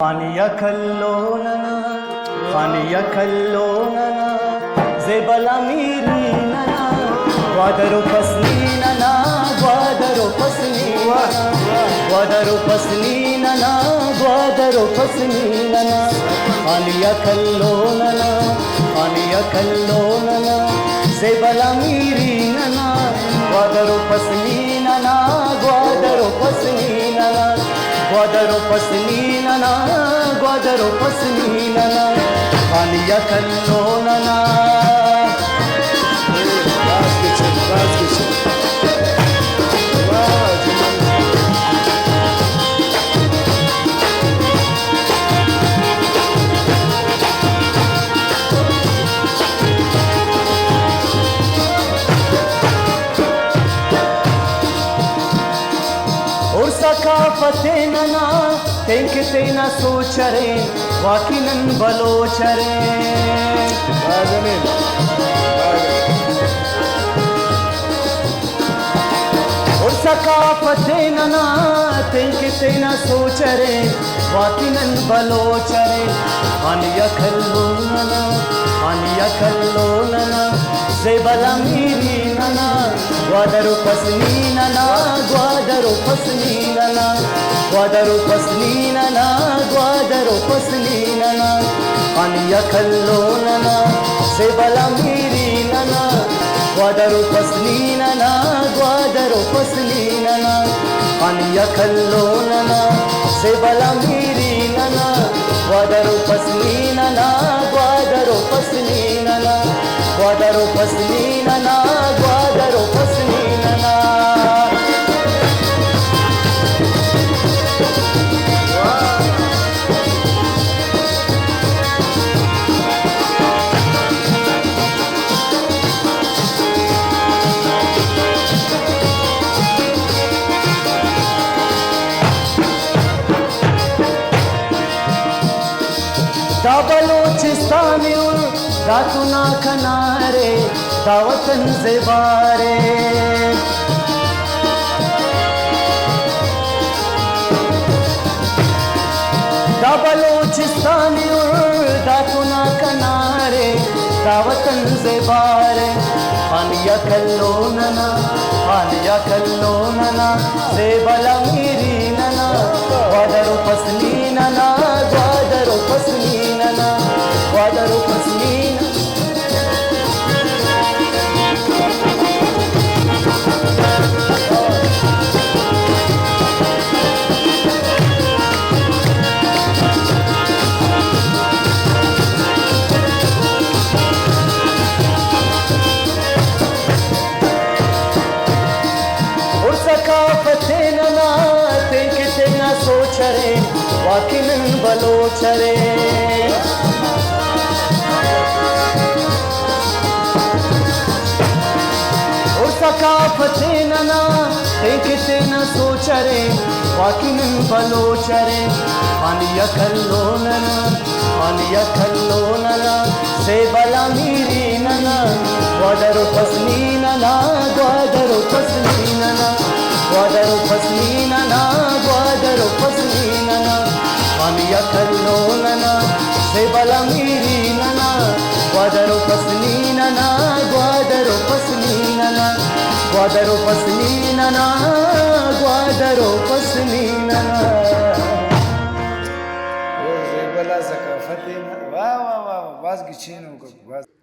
خانية كلوننا خانية كلوننا زبل أميريننا غادروا فسنيننا غادروا فسنيننا غادروا فسنيننا غادروا فسنيننا خانية كلوننا خانية كلوننا زبل أميريننا غادروا فسنيننا غادروا فسنيننا غادروا فسنيننا غادروا فسنيننا خانية كلوننا और सकाफतेना ना तेंकितेना सोचरे वाकिनन बलोचरे और सकाफतेना ना तेंकितेना सोचरे वाकिनन बलोचरे खानिया खल्लोनना खानिया खल्लोनना زبل أميريننا غادروا فسنيننا غادروا فسنيننا غادروا فسنيننا غادروا فسنيننا خانية كلوننا زبل أميريننا غادروا فسنيننا غادروا فسنيننا خانية كلوننا زبل أميريننا غادروا فسنيننا غادروا فسنيننا غادروا فسنيننا غادروا فسنيننا دا بلوچستانی راتنا کنارے دا وطن زبارے دا بلوچستانی راتنا کنارے دا وطن زبارے خانیہ کلوننا خانیہ کلوننا زبل أميريننا غادروا فسنيننا غادروا فسنيننا غادروا فسنيننا और सकाफतेना तेंकितेना सोचरे वाकिनन बलोचरे और सकाफतेना तेंकितेना सोचरे वाकिनन बलोचरे खानिया कल्लोनना खानिया कल्लोनना زبل أميريننا غادروا فسنيننا غادروا فسنيننا غادروا فسنيننا غادروا فسنيننا خانية كلوننا زبل أميريننا غادروا فسنيننا غادروا فسنيننا غادروا فسنيننا غادروا فسنيننا زبل ثقافتنا واو واو واو باز گچینو کو باز